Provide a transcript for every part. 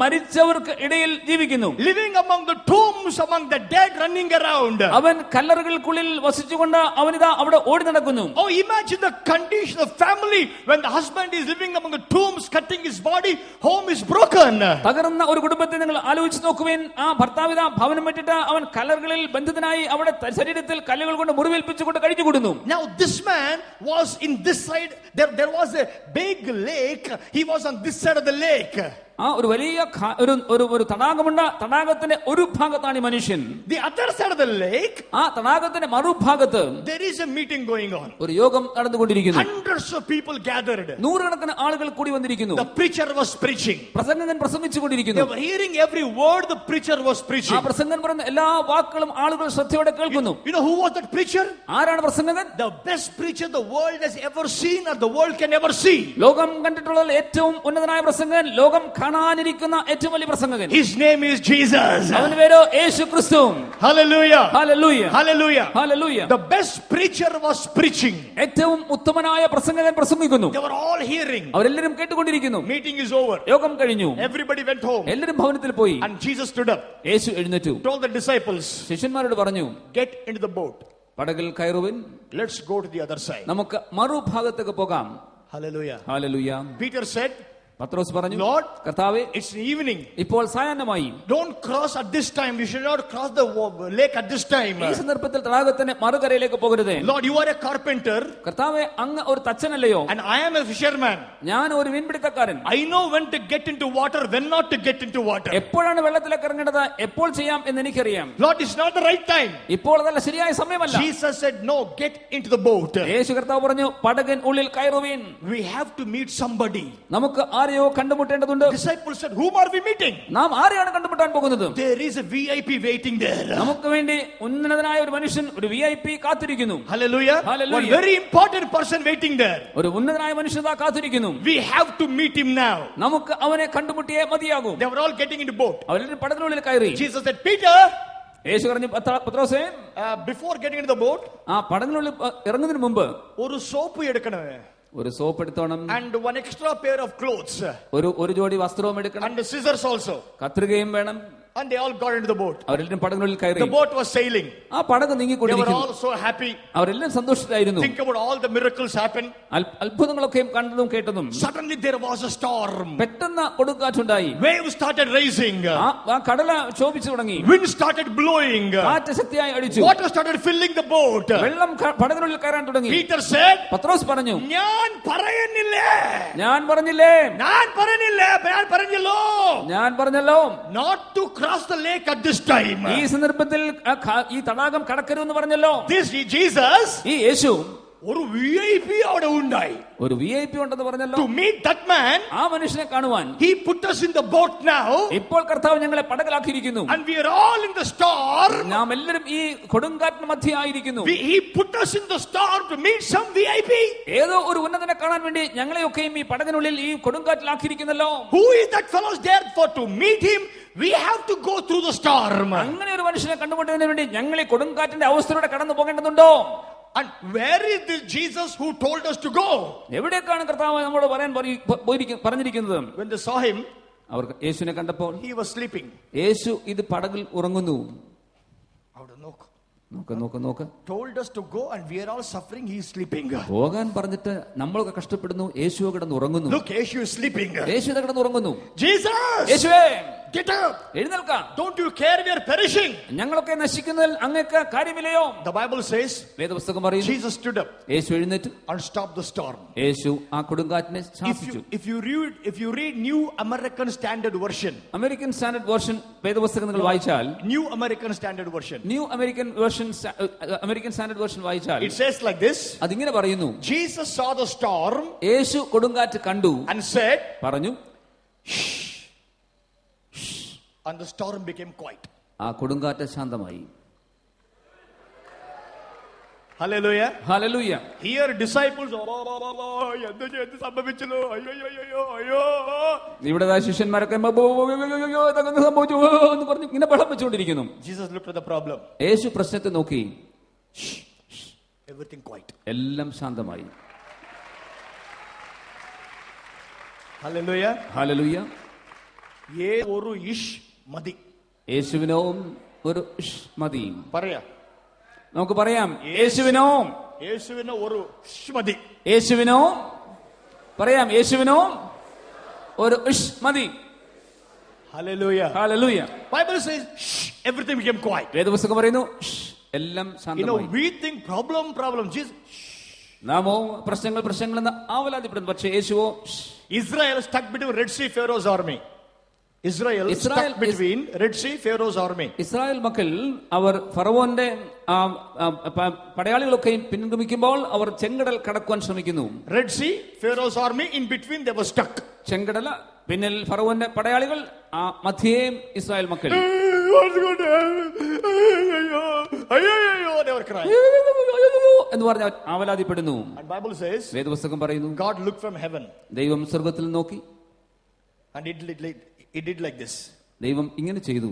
മരിച്ചവർക്ക് ഇടയിൽ ജീവിക്കുന്നു. Living among the tombs, among the dead, running around. അവൻ കല്ലറകൾക്കുള്ളിൽ വസിച്ചുകൊണ്ട് അവനിതാ അവിടെ ഓടി നടക്കുന്നു. Oh, imagine the condition of family when the husband is living among the tombs, cutting his body, home is broken. തകർന്ന ഒരു കുടുംബത്തെ നിങ്ങൾ ആലോചിച്ച് നോക്കുവിൻ. ആ ഭർത്താവിത ഭവനം വിട്ടിട്ട് അവൻ കല്ലറകളിൽ ബന്ധിതനായി അവിടെ ശരീരത്തിൽ കല്ലുകൾ കൊണ്ട് മുറിവേൽപ്പിച്ചുകൊണ്ട് കഴിച്ചുകൂടുന്നു. Now this man was in this side, there was a big lake, he was on this side of the lake. ആ ഒരു വലിയ ഒരു തടാകമുണ്ട്. തടാകത്തിന്റെ ഒരു ഭാഗത്താണ് ഈ മനുഷ്യൻ. The other side of the lake, ആ തടാകത്തിന്റെ മറുഭാഗത്ത് there is a meeting going on. ഒരു യോഗം നടന്നുകൊണ്ടിരിക്കുന്നു. Hundreds of people gathered. നൂറുകണക്കിന് ആളുകൾ കൂടി വന്നിരിക്കുന്നു. The preacher was preaching. പ്രസംഗകൻ പ്രസംഗിച്ചുകൊണ്ടിരിക്കുന്നു. They were hearing every word the preacher was preaching. ആ പ്രസംഗകൻ പറയുന്ന എല്ലാ വാക്കുകളും ആളുകൾ ശ്രദ്ധയോടെ കേൾക്കുന്നു. You know who was that preacher? ആരാണ് പ്രസംഗകൻ? The best preacher the world has ever seen or the world can ever see. ലോകം കണ്ടിട്ടുള്ള ഏറ്റവും ഉന്നതനായ പ്രസംഗകൻ, ലോകം കാണാനിരിക്കുന്ന ഏറ്റവും വലിയ പ്രസംഗകൻ. His name is Jesus. അവന്റെ പേര് യേശു ക്രിസ്തു. Hallelujah. Hallelujah. Hallelujah. Hallelujah. The best preacher was preaching. ഏറ്റവും ഉത്തമനായ പ്രസംഗകൻ പ്രസംഗിക്കുന്നു. They were all hearing. അവരെല്ലാവരും കേട്ടുകൊണ്ടിരിക്കുന്നു. Meeting is over. യോഗം കഴിഞ്ഞു. Everybody went home. എല്ലാവരും ഭവനത്തിൽ പോയി. And Jesus stood up. യേശു എഴുന്നേറ്റു. Told the disciples, ശിഷ്യന്മാരോട് പറഞ്ഞു, get into the boat. പടകിൽ കയറുവിൻ. Let's go to the other side. നമുക്ക് മറുഭാഗത്തേക്ക് പോകാം. Hallelujah. Hallelujah. Peter said, പത്രോസ് പറഞ്ഞു, Lord, കർത്താവേ, it's evening. ഇപ്പോൾ സായാഹ്നമായി. Don't cross at this time. You should not cross the lake at this time. ഈ സന്ദർഭത്തിൽ തടാകത്തിന്റെ മറുകരയിലേക്ക് പോകരുത്. Lord, you are a carpenter. കർത്താവേ, അങ്ങ് ഒരു തച്ചനല്ലയോ? And I am a fisherman. ഞാൻ ഒരു മീൻപിടുത്തക്കാരൻ. I know when to get into water, when not to get into water. എപ്പോഴാണ് വെള്ളത്തിലേക്ക് ഇറങ്ങേണ്ടത്, എപ്പോൾ ചെയ്യാം എന്ന് എനിക്കറിയാം. Lord, it's not the right time. ഇപ്പോൾ അതല്ല ശരിയായ സമയമല്ല. Jesus said, no, get into the boat. യേശു കർത്താവ് പറഞ്ഞു, പടകിൻ ഉള്ളിൽ കയറുവിൻ. We have to meet somebody. നമുക്ക് ആരെയോ കണ്ടുമുട്ടേണ്ടതുണ്ട്. Disciples said, whom are we meeting? നാം ആരെയാണ് കണ്ടുമുട്ടാൻ പോകുന്നത്? There is a VIP waiting there. നമുക്ക് വേണ്ടി ഉന്നതനായ ഒരു മനുഷ്യൻ, ഒരു VIP കാത്തിരിക്കുന്നു. Hallelujah. Hallelujah. One very important person waiting there. ഒരു ഉന്നതനായ മനുഷ്യൻ കാത്തിരിക്കുന്നു. We have to meet him now. നമുക്ക് അവനെ കണ്ടുമുട്ടിയേ മതിയാകൂ. They were all getting into boat. അവരെല്ലാവരും പടകിനുള്ളിൽ കയറി. Jesus said, Peter, യേശു പറഞ്ഞു, പത്രോസേ, before getting into the boat, ആ പടകിനുള്ളിൽ ഇറങ്ങുന്നതിന് മുമ്പ് ഒരു സോപ്പ് എടുക്കണം. ഒരു soap എടുത്തോണം. And one extra pair of clothes. ഒരു ജോഡി വസ്ത്രവും എടുക്കണം. And the scissors also. കത്രികയും വേണം. And they all got into the boat. അവരെല്ലാം പടകിനുള്ളിൽ കയറി. The boat was sailing. ആ പടക് They were നീങ്ങിക്കൊണ്ടിരിക്കുന്നു. all so happy. അവരെല്ലാം സന്തോഷത്തിലായിരുന്നു. Think about all the miracles happen. അത്ഭുതങ്ങളൊക്കെ കണ്ടതും കേട്ടതും. Suddenly there was a storm. പെട്ടെന്ന് കൊടുങ്കാറ്റുണ്ടായി. Waves started rising. ആ കടല ക്ഷോഭിച്ചു തുടങ്ങി. Wind started blowing. കാറ്റ് ശക്തിയായി അടിച്ചു. Water started filling the boat. വെള്ളം പടകിനുള്ളിൽ കയറാൻ തുടങ്ങി. Peter said, പത്രോസ് പറഞ്ഞു, ഞാൻ പറയുന്നില്ലേ, ഞാൻ പറഞ്ഞില്ലേ, ഞാൻ പറഞ്ഞല്ലോ, not to cross the lake at this time. ഈ സന്ദർഭത്തിൽ ഈ തടാകം കടക്കരുതെന്ന് പറഞ്ഞല്ലോ. This Jesus, ഈ യേശു ഒരു VIP അവിടെ ഉണ്ടായി. ഒരു VIP ഉണ്ടെന്ന് പറഞ്ഞല്ലോ. To meet that man, ആ മനുഷ്യനെ കാണുവാൻ he put us in the boat now. ഇപ്പോൾ കർത്താവ് ഞങ്ങളെ പടകിലാക്കിയിരിക്കുന്നു. And we are all in the storm. നാം എല്ലാവരും ഈ കൊടുങ്കാറ്റിന് മധ്യേ ആയിരിക്കുന്നു. He put us in the storm to meet some VIP. ഏതോ ഒരു ഉന്നതനെ കാണാൻ വേണ്ടി ഞങ്ങളെയൊക്കെയും ഈ പടകിനുള്ളിൽ ഈ കൊടുങ്കാറ്റിലാക്കിയിരിക്കുന്നല്ലോ. Who is that fellow there for? To meet him, we have to go through the storm. അങ്ങനെ ഒരു മനുഷ്യനെ കണ്ടുമുട്ടുന്നതിന് വേണ്ടി ഞങ്ങൾ ഈ കൊടുങ്കാറ്റിന്റെ അവസ്ഥയിലൂടെ കടന്നു പോകേണ്ടതുണ്ടോ? And where is this Jesus who told us to go? എവിടേക്കാണ് കർത്താവ് നമ്മോട് പറയാൻ പറഞ്ഞിരിക്കുന്നത്? When they saw him, അവർ യേശുവിനെ കണ്ടപ്പോൾ he was sleeping. യേശു ഇത് പടകിൽ ഉറങ്ങുന്നു. നോക്ക്. Told us to go and we are all suffering. He is sleeping. പോകാൻ പറഞ്ഞിട്ട് നമ്മളൊക്കെ കഷ്ടപ്പെടുന്നു. യേശു കിടന്ന് ഉറങ്ങുന്നു. Look, Yeshu is sleeping. യേശു കിടന്ന് ഉറങ്ങുന്നു. Jesus, യേശുവേ, get up. എഴുന്നേൽക്കാം. Don't you care we are perishing? ഞങ്ങളൊക്കെ നശിക്കുന്നതിൽ അങ്ങേക്ക് കാര്യമില്ലയോ? The Bible says, വേദപുസ്തകം പറയുന്നു, Jesus stood up യേശു എഴുന്നേറ്റു and stopped the storm. യേശു ആ കൊടുങ്കാറ്റിനെ ശാസിച്ചു. If you read New American Standard Version, American standard version വേദപുസ്തകം നിങ്ങൾ വായിച്ചാൽ, New American Standard Version, American standard version വായിച്ചാൽ, it says like this. അതിങ്ങനെ പറയുന്നു, Jesus saw the storm യേശു കൊടുങ്കാറ്റ് കണ്ടു and said, പറഞ്ഞു, and the storm became quiet. ആ കൊടുങ്കാറ്റ് ശാന്തമായി. Hallelujah. Hallelujah. Here disciples, ഇവിടെ ശിഷ്യന്മാരൊക്കെ സംഭവിച്ചു എന്ന് പറഞ്ഞു ഇങ്ങനെ ബഹളം വെച്ചുകൊണ്ടിരിക്കുന്നു. Jesus looked at the problem. യേശു പ്രശ്നത്തെ നോക്കി. Everything quiet. എല്ലാം ശാന്തമായി. Hallelujah. Hallelujah. ഒരു ഇഷ് മതി. യേശുവിനോ ഒരു ഇഷ് മതി. പറയാ, നമുക്ക് പറയാം, യേശുവിനോ ഒരു ഇഷ് മതി. യേശുവിനോ പറയാം, യേശുവിനോ ഒരു ഇഷ് മതി. Hallelujah. Hallelujah. Bible says everything became quiet. വേദപുസ്തകം പറയുന്നു എല്ലാം You know, ശാന്തമായി. we think problem. Jesus. നാമോ പ്രശ്നങ്ങൾ എന്ന് ആവലാതിപ്പെടുന്നു. പക്ഷേ യേശുവോ Israel stuck between Red Sea, Pharaoh's army. Israel stuck between Red Sea, Pharaoh's army. Israel മക്കൾ അവർ ഫറവോന്റെ പടയാളികളൊക്കെയും പിൻഗമിക്കുമ്പോൾ അവർ ചെങ്കടൽ കടക്കുവാൻ ശ്രമിക്കുന്നു. Red Sea, Pharaoh's army, in between they were stuck. ചെങ്കടല, പിന്നിൽ ഫറവോന്റെ പടയാളികൾ, ആ മധ്യേ ഇസ്രായേൽ മക്കൾ. They were crying. എന്ന് പറഞ്ഞ ആവലാതിപ്പെടുന്നു. And Bible says, വേദപുസ്തകം പറയുന്നു, God looked from heaven ദൈവം സ്വർഗത്തിൽ നോക്കി, and he did like this. ദൈവം ഇങ്ങനെ ചെയ്തു.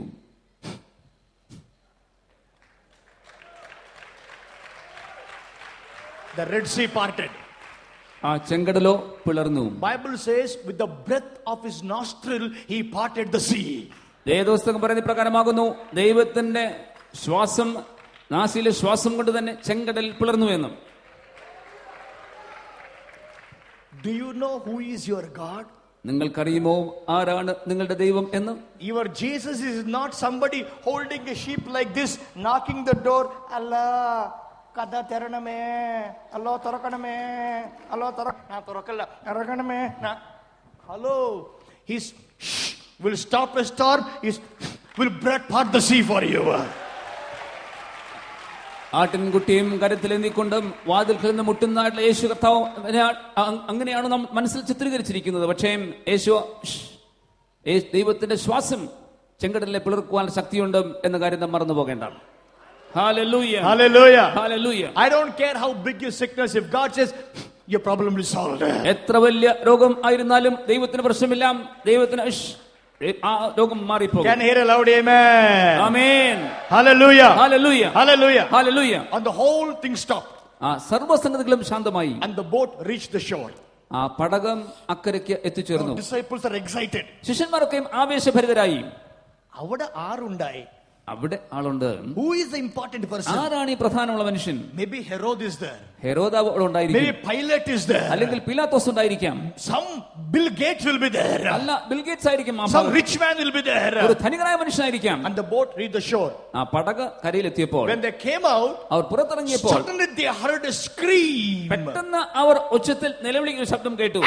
The Red Sea parted. ആ ചെങ്കടലോ പിളർന്നു. Bible says with the breath of his nostril he parted the sea. വേദപുസ്തകം പറയുന്ന പ്രകാരമാകുന്നു, ദൈവത്തിന്റെ ശ്വാസം, നാസിയിലെ ശ്വാസം കൊണ്ട് തന്നെ ചെങ്കടൽ പിളർന്നു എന്നും. Do you know who is your God? നിങ്ങൾക്കറിയുമോ ആരാണ് നിങ്ങളുടെ ദൈവം എന്ന്? Your Jesus is not somebody holding a sheep like this, knocking the door. Allah, kada teraname, Allah torakaname, Allah torakalla, arakaname. Hello, He's will stop a storm. Will part the sea for you. ആട്ടിൻകുട്ടിയും കരത്തിലെന്തിക്കൊണ്ടും വാതിൽക്കിൽ നിന്ന് മുട്ടുന്നതായിട്ടുള്ള യേശു കർത്താവ് അങ്ങനെയാണ് നാം മനസ്സിൽ ചിത്രീകരിച്ചിരിക്കുന്നത്. പക്ഷേ യേശു ദൈവത്തിന്റെ ശ്വാസം ചെങ്കടലിനെ പിളർക്കുവാൻ ശക്തിയുണ്ട് എന്ന കാര്യം നാം മറന്നു പോകേണ്ടതാണ്. Hallelujah. Hallelujah. Hallelujah. I don't care how big your sickness, if God says your problem is solved. എത്ര വലിയ രോഗം ആയിരുന്നാലും ദൈവത്തിന് പ്രശ്നമില്ല. ദൈവത്തിന് ആ രോഗം മാറിപ്പോകും. Can hear a loud amen. Amen. Hallelujah. Hallelujah. Hallelujah. Hallelujah. And the whole thing stopped. ആ സർവ്വസംഗതികളും ശാന്തമായി. And the boat reached the shore. ആ പടകം അക്കരയ്ക്ക് എത്തിച്ചേർന്നു. Disciples are excited. ശിഷ്യന്മാരൊക്കെയും ആവേശഭരിതരായി. അവിടെ ആരുണ്ടായി? അവിടെ ആളുണ്ട്. Who is the important person? ആരാണ് ഈ പ്രധാനമുള്ള മനുഷ്യൻ? Maybe Herod is there. ഹെരോദാവ് അവിടെ ഉണ്ടായിരിക്കും. Maybe Pilate is there. അല്ലെങ്കിൽ പിലാത്തോസ് ഉണ്ടായിരിക്കാം. Some Bill Gates will be there. അല്ല, ബിൽ ഗേറ്റ്സ് ആയിരിക്കും. Some rich man will be there. ഒരു ധനികനായ മനുഷ്യനായിരിക്കാം. And the boat reached the shore. ആ പടക കരയിലെത്തിയപ്പോൾ, when they came out, our പുറത്തിറങ്ങിയപ്പോൾ suddenly they heard a scream. പെട്ടെന്ന് അവർ ഉച്ചത്തിൽ നിലവിളിക്കുന്ന ശബ്ദം കേട്ടു.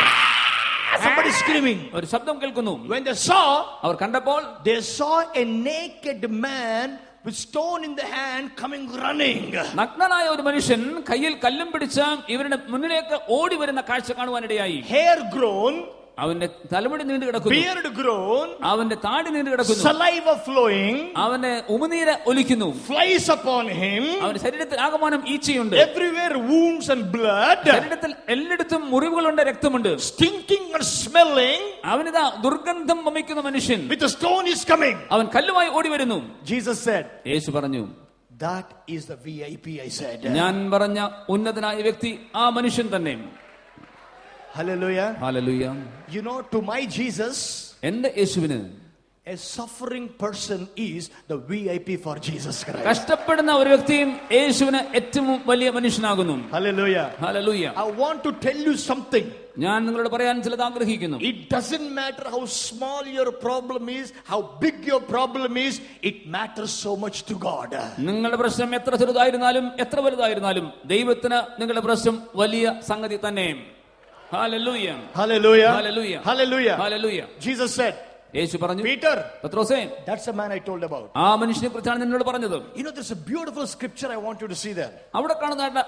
Somebody screaming. ഒരു ശബ്ദം കേൾക്കുന്നു. When they saw, അവർ കണ്ടപ്പോൾ they saw a naked man with stone in the hand coming running. നഗ്നനായ ഒരു മനുഷ്യൻ കയ്യിൽ കല്ലും പിടിച്ച് ഇവരുടെ മുന്നിലേക്ക് ഓടി വരുന്ന കാഴ്ച കാണുവാനിടയായി. Hair grown, അവന്റെ തലമുടി നീണ്ടു കിടക്കുന്നു. beard grown, അവന്റെ താടി നീണ്ടു കിടക്കുന്നു. saliva flowing, അവന്റെ ഉമിനീര് ഒലിക്കുന്നു. flies upon him. അവന്റെ ശരീരത്തിൽ ആകമാനം ഈച്ചയുണ്ട്. Everywhere wounds and blood. ശരീരത്തിൽ എല്ലായിടത്തും മുറിവുകളുണ്ട്, രക്തമുണ്ട്. Stinking and smelling. അവനിതാ ദുർഗന്ധം വമിക്കുന്ന മനുഷ്യൻ. With a stone is coming. അവൻ കല്ലുമായി ഓടി വരുന്നു. Jesus said, യേശു പറഞ്ഞു, that is the VIP I said. ഞാൻ പറഞ്ഞ ഉന്നതനായ വ്യക്തി ആ മനുഷ്യൻ തന്നെ. Hallelujah. Hallelujah. You know, to my Jesus, എന്റെ യേശുവിന് a suffering person is the VIP for Jesus Christ. കഷ്ടപ്പെടുന്ന ഒരു വ്യക്തിയും യേശുവിന് ഏറ്റവും വലിയ മനുഷ്യനാകുന്നു. Hallelujah. Hallelujah. I want to tell you something. ഞാൻ നിങ്ങളോട് പറയാൻ ചിലത് ആഗ്രഹിക്കുന്നു. It doesn't matter how small your problem is, how big your problem is, it matters so much to God. നിങ്ങളുടെ പ്രശ്നം എത്ര ചെറുതായിരുന്നാലും എത്ര വലുതായിരുന്നാലും ദൈവത്തിന് നിങ്ങളുടെ പ്രശ്നം വലിയ സംഗതി തന്നെ. Hallelujah. Hallelujah. Hallelujah. Hallelujah. Hallelujah. Jesus said, യേശു പറഞ്ഞു, Peter, പത്രോസേ, that's the man I told about. ആ മനുഷ്യനെ കുറിച്ചാണ് നിന്നോട് പറഞ്ഞത്. You know, there's a beautiful scripture I want you to see there. അവിടെ കാണുന്ന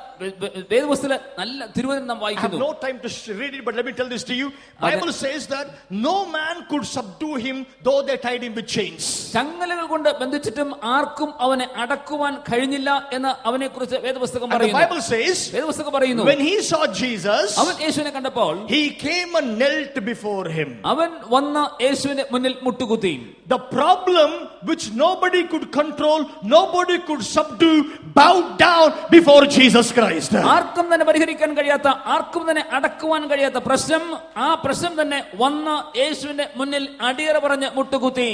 വേദപുസ്തകത്തിലെ നല്ല തിരുവചനം നാം I have വായിക്കുന്നു. no time to read it, but let me tell this to you. Bible says that no man could subdue him though they tied him with chains. ചങ്ങലകൾ കൊണ്ട് ബന്ധിച്ചിട്ടും ആർക്കും അവനെ അടക്കുവാൻ കഴിഞ്ഞില്ല എന്ന് അവനെ കുറിച്ച് വേദപുസ്തകം And the പറയുന്നു. Bible says, വേദപുസ്തകം പറയുന്നു, when he saw Jesus, അവൻ യേശുവിനെ കണ്ടപ്പോൾ he came and knelt before him. അവൻ വന്ന യേശുവിന്റെ മുന്നിൽ മുട്ടുകുത്തി. The problem which nobody could control, nobody could subdue, bowed down before Jesus Christ. ആർക്കും തന്നെ പരിഹരിക്കാൻ കഴിയാത്ത, ആർക്കും തന്നെ അടക്കുവാൻ കഴിയാത്ത പ്രശ്നം, ആ പ്രശ്നം തന്നെ വന്ന യേശുവിന്റെ മുന്നിൽ അടിയറ പറഞ്ഞ് മുട്ടുകുത്തി.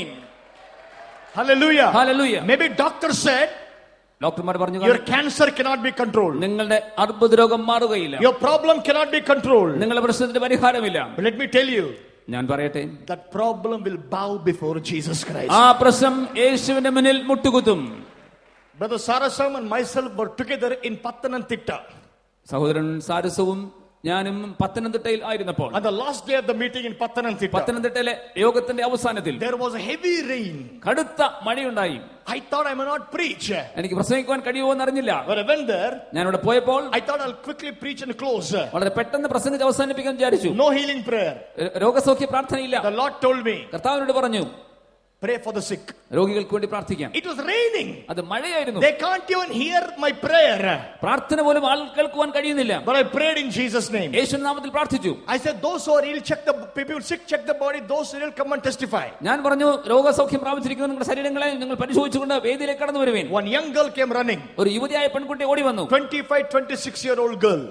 Hallelujah. Hallelujah. Maybe doctor said, ഡോക്ടർമാർ പറഞ്ഞു, your cancer cannot be controlled. നിങ്ങളുടെ അർബുദ രോഗം മാറുകയില്ല, Your problem cannot be controlled. നിങ്ങളുടെ പ്രശ്നത്തിന് പരിഹാരമില്ല. But let me tell you, ഞാൻ പറയട്ടെ, that problem will bow before Jesus Christ. ആ പ്രശ്നം യേശുവിന്റെ മുന്നിൽ മുട്ടുകുത്തും. Brother Sarasam and myself were together in Pathanamthitta. സഹോദരൻ സാരസവും ഞാനും പത്തനംതിട്ടയിൽ ആയിരുന്നപ്പോൾ, On the last day of the meeting in Pathanamthitta, പത്തനംതിട്ടയിലെ യോഗത്തിന്റെ അവസാനത്തിൽ there was a heavy rain. കടുത്ത മഴയുണ്ടായി. I thought I may not preach. എനിക്ക് പ്രസംഗിക്കുവാൻ കഴിയുമോ എന്നറിഞ്ഞില്ല. When I went there, ഞാനിവിടെ പോയപ്പോൾ I thought I'll quickly preach and close. വളരെ പെട്ടെന്ന് പ്രസംഗിച്ച് അവസാനിപ്പിക്കാൻ വിചാരിച്ചു. No healing prayer. രോഗസൗഖ്യ പ്രാർത്ഥനയില്ല. The Lord told me, കർത്താവിനോട് പറഞ്ഞു, pray for the sick. രോഗികൾക്ക് വേണ്ടി പ്രാർത്ഥിക്കാം. It was raining. അത് മഴയായിരുന്നു. They can't even hear my prayer. പ്രാർത്ഥന പോലും ആൾ കേൾക്കുവാൻ കഴിയുന്നില്ല. But I prayed in Jesus' name. യേശുവിന്റെ നാമത്തിൽ പ്രാർത്ഥിച്ചു. I said, those who are ill, check the people sick, check the body. Those who are ill, come and testify. ഞാൻ പറഞ്ഞു, രോഗസൗഖ്യം പ്രാപിച്ചിരിക്കുന്ന നിങ്ങളുടെ ശരീരങ്ങളെ നിങ്ങൾ പരിശോധിച്ചുകൊണ്ട് വേദിയിലേക്ക് കടന്നു വരുവേൻ. One young girl came running. ഒരു യുവതിയായ പെൺകുട്ടി ഓടി വന്നു. 25-26-year-old girl.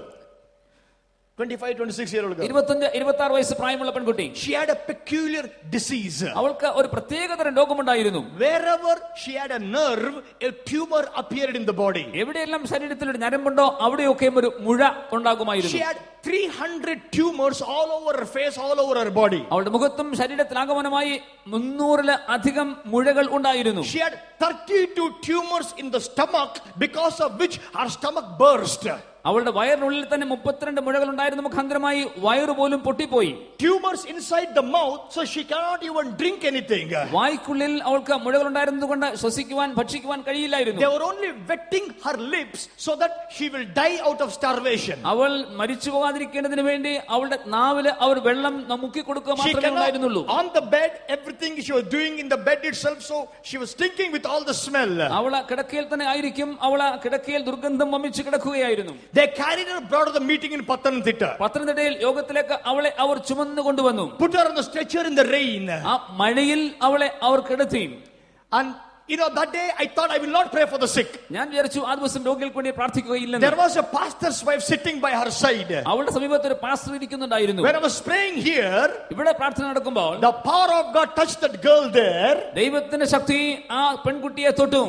25-26-year-old girl. 25-26 വയസ്സ് പ്രായമുള്ള പെൺകുട്ടി. She had a peculiar disease. അവൾക്ക് ഒരു പ്രത്യേകതരം രോഗമുണ്ടായിരുന്നു. Wherever she had a nerve, a tumor appeared in the body. എവിടെയെല്ലാം ശരീരത്തിൽ ഒരു ഞരമ്പുണ്ടോ അവിടെയൊക്കെയും ഒരു മുഴ ഉണ്ടാകുമായിരുന്നു. She had 300 tumors all over her face, all over her body. അവളുടെ മുഖത്തും ശരീരത്തിലാകമാനമായി 300-ലധികം മുഴകൾ ഉണ്ടായിരുന്നു. She had 32 tumors in the stomach, because of which her stomach burst. അവളുടെ വയറിനുള്ളിൽ തന്നെ 32 മുഴകൾ ഉണ്ടായിരുന്നു. മുഖാന്തരമായി വയറ് പോലും പൊട്ടിപ്പോയി. Tumors inside the mouth, so she cannot even drink anything. വായ്ക്കുള്ളിൽ അവൾക്ക് മുഴകൾ ഉണ്ടായിരുന്നതുകൊണ്ട് ശ്വസിക്കുവാൻ ഭക്ഷിക്കുവാൻ കഴിയില്ലായിരുന്നു. They were only wetting her lips so that she will die out of starvation. അവൾ മരിച്ചു പോകാതിരിക്കേണ്ടതിന് വേണ്ടി അവളുടെ നാവില് അവർ വെള്ളം മുക്കി കൊടുക്കുക She മാത്രമേ ഉണ്ടായിരുന്നുള്ളൂ. on the bed, everything she was doing in the bed itself, so she was stinking with all the smell. അവള് കിടക്കയിൽ തന്നെ ആയിരിക്കും. അവള് കിടക്കയിൽ ദുർഗന്ധം വമിച്ച് കിടക്കുകയായിരുന്നു. They carried her, brought her to the meeting in Pathanamthitta. പത്തനംതിട്ടയിൽ യോഗത്തിലേക്ക് അവളെ അവർ ചുമന്നു കൊണ്ടുവന്നു. Put her on the stretcher in the rain. ആ മഴയിൽ അവളെ അവർ കിടത്തി. And you know, that day I thought I will not pray for the sick. ഞാൻ വിചാരിച്ചു ആ ദിവസം രോഗികൾക്ക് വേണ്ടി പ്രാർത്ഥിക്കുകയില്ലെന്ന്. There was a pastor's wife sitting by her side. അവളുടെ സമീപത്ത് ഒരു pastor ഇരിക്കുന്നുണ്ടായിരുന്നു. When I was praying here, ഇവിടെ പ്രാർത്ഥന നടക്കുമ്പോൾ the power of God touched that girl there. ദൈവത്തിന്റെ ശക്തി ആ പെൺകുട്ടിയെ തൊട്ടു.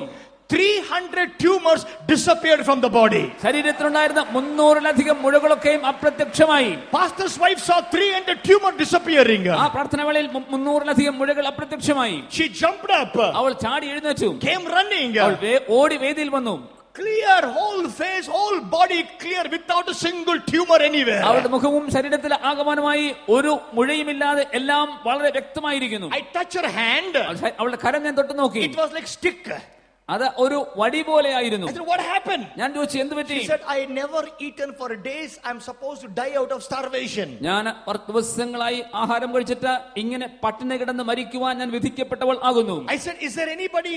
300 tumors disappeared from the body. ശരീരത്തിലുണ്ടായിരുന്ന 300-ലധികം മുഴകളൊക്കെയും അപ്രത്യക്ഷമായി. Pastor's wife saw 300 tumors disappearing. ആ പ്രാർത്ഥനവേളയിൽ 300-ലധികം മുഴകൾ അപ്രത്യക്ഷമായി. She jumped up. അവൾ ചാടി എഴുന്നേറ്റു. Came running. അവൾ ഓടി വേദിയിൽ വന്നു. Clear, whole face, whole body clear, without a single tumor anywhere. അവളുടെ മുഖവും ശരീരത്തിലെ ആകമാനമായി ഒരു മുഴയുമില്ലാതെ എല്ലാം വളരെ വ്യക്തമായിരിക്കുന്നു. I touched her hand. അവളുടെ കരം ഞാൻ തൊട്ട് നോക്കി. It was like stick. അത് ഒരു വടി പോലെയായിരുന്നു. I said, what happened? ഞാൻ ചോദിച്ചു, എന്ത് പറ്റി? She said, I never eaten for days. I'm supposed to die out of starvation. ഞാൻ ദിവസങ്ങളായി ആഹാരം കഴിച്ചിട്ട് ഇങ്ങനെ പട്ടിണി കിടന്ന് മരിക്കുവാൻ ഞാൻ വിധിക്കപ്പെട്ടവൾ ആകുന്നു. I said, is there anybody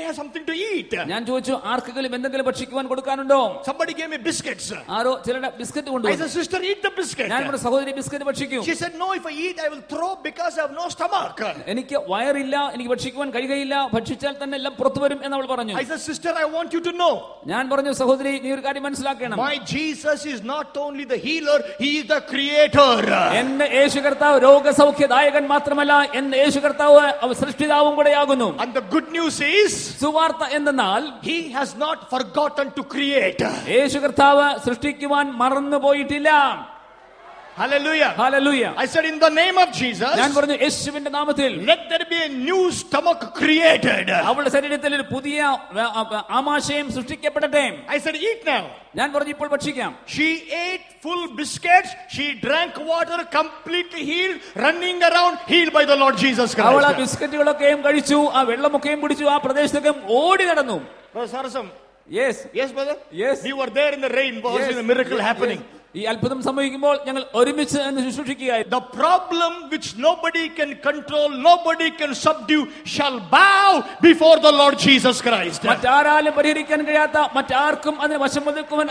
has something to eat? ഞാൻ ചോദിച്ചു, ആർക്കെങ്കിലും എന്തെങ്കിലും ഭക്ഷിക്കുവാൻ കൊടുക്കാനുണ്ടോ? Somebody gave me biscuits. ആരോ ചിലരുടെ ബിസ്ക്കറ്റ് I കൊണ്ടുവന്നു. said, sister, eat the biscuit. ഞാൻ നമ്മുടെ സഹോദരി biscuit ഭക്ഷിക്കും. She said, no, if I eat, I will throw because I have no stomach. എനിക്ക് വയറില്ല, എനിക്ക് ഭക്ഷിക്കുവാൻ കഴിയുകയില്ല, ഭക്ഷിച്ചാൽ തന്നെ എല്ലാം പുറത്തു വരും എന്നവൾ പറഞ്ഞു. I said, sister, I want you to know. ഞാൻ പറഞ്ഞു, സഹോദരി, നീ ഒരു കാര്യം മനസ്സിലാക്കണം. My Jesus is not only the healer, he is the creator. എന്റെ യേശു കർത്താവ് രോഗസൗഖ്യദായകൻ മാത്രമല്ല, എന്റെ യേശു കർത്താവ് സൃഷ്ടിതാവും കൂടെയാകുന്നു. And the good news is, സുവാർത്ത എന്തെന്നാൽ, he has not forgotten to create. യേശു കർത്താവ് സൃഷ്ടിക്കുവാൻ മറന്നുപോയിട്ടില്ല. Hallelujah. Hallelujah. I said, in the name of Jesus, ഞാൻ പറഞ്ഞു, യേശുവിന്റെ നാമത്തിൽ let there be a new stomach created. അവളുടെ ശരീരത്തിൽ ഒരു പുതിയ ആമാശയം സൃഷ്ടിക്കപ്പെടട്ടെ. I said, eat now. ഞാൻ പറഞ്ഞു, ഇപ്പോൾ ഭക്ഷിക്കാം. She ate full biscuits. She drank water, completely healed, running around, healed by the Lord Jesus Christ. അവൾ ആ ബിസ്ക്കറ്റുകളൊക്കെയും കഴിച്ചു, ആ വെള്ളമൊക്കെയും കുടിച്ചു, ആ പ്രദേശത്തൊക്കെ ഓടി നടന്നു. Brother Sarasam. Yes. Yes, brother. Yes. You were there in the rain, watching the miracle happening. ഈ അത്ഭുതം സംഭവിക്കുമ്പോൾ ഞങ്ങൾ ഒരുമിച്ച് എന്ന് ശുശ്രൂഷിക്കുകയായിരുന്നു. The problem which nobody can control, nobody can subdue, shall bow before the Lord Jesus Christ. മറ്റാരാലും പരിഹരിക്കാൻ കഴിയാത്ത, മറ്റാർക്കും അതിന് വശം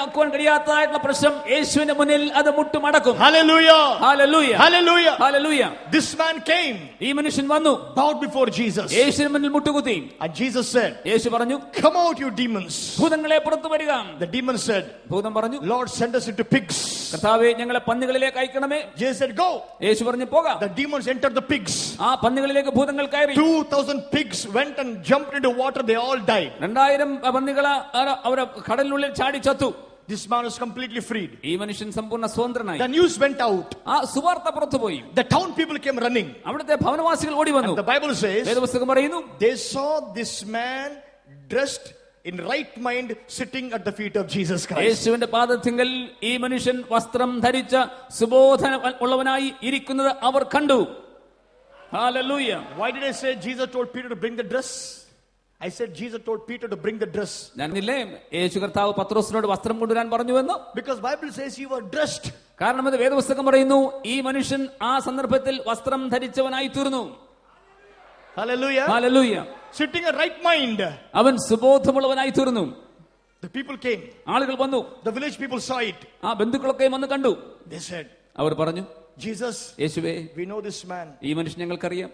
ആക്കുവാൻ കഴിയാത്തതായിട്ടുള്ള പ്രശ്നം യേശുവിന്റെ മുന്നിൽ അത് മുട്ടുമടക്കും. Hallelujah. Hallelujah. Hallelujah. Hallelujah. This man came, ഈ മനുഷ്യൻ വന്നു, bowed before Jesus. യേശുവിന് മുന്നിൽ മുട്ടുകുത്തി. And Jesus said, യേശു പറഞ്ഞു, come out, you demons. ഭൂതങ്ങളെ പുറത്തു വരിക. The demon said, ഭൂതം പറഞ്ഞു, Lord, send us into pigs. കർത്താവേ, ഞങ്ങളെ പന്നികളിലേക്ക് അയക്കണമേ. Jesus said, go. യേശു പറഞ്ഞു, പോകാം. The demons entered the pigs. ആ പന്നികളിലേക്ക് ഭൂതങ്ങൾ കയറി. 2,000 pigs went and jumped into water. They all died. 2000 പന്നികളെ അവരെ കടലിനുള്ളിൽ ചാടി ചത്തു. This man was completely freed. ഈ മനുഷ്യൻ സമ്പൂർണ്ണ സ്വതന്ത്രനായി. The news went out. ആ സുവാർത്ത പുറത്തുപോയി. The town people came running. അവിടുത്തെ ഭവനവാസികൾ ഓടി വന്നു. And the Bible says, വേദപുസ്തകം പറയുന്നു, they saw this man dressed in right mind sitting at the feet of Jesus Christ. യേശുവിന്റെ പാദത്തിങ്കൽ ഈ മനുഷ്യൻ വസ്ത്രം ധരിച്ച സുബോധന ഉള്ളവനായി ഇരിക്കുന്നത് അവർ കണ്ടു. Hallelujah. Why did I say Jesus told Peter to bring the dress? I said Jesus told Peter to bring the dress. ഞാനില്ലേ യേശു കർത്താവ് പത്രോസിനോട് വസ്ത്രം കൊണ്ടുവരാൻ പറഞ്ഞുവെന്ന്? Because Bible says you were dressed. കാരണം അത് വേദപുസ്തകം പറയുന്നു, ഈ മനുഷ്യൻ ആ സന്ദർഭത്തിൽ വസ്ത്രം ധരിച്ചവനായി തീർന്നു. Hallelujah. Hallelujah. Sitting in right mind. അവൻ സുബോധമുള്ളവനായി തീർന്നു. The people came. ആളുകൾ വന്നു. The village people saw it. ആ ബന്ധുക്കളൊക്കെ വന്ന് കണ്ടു. They said, അവർ പറഞ്ഞു, Jesus, യേശുവേ, we know this man. ഈ മനുഷ്യൻ ഞങ്ങൾക്കറിയാം.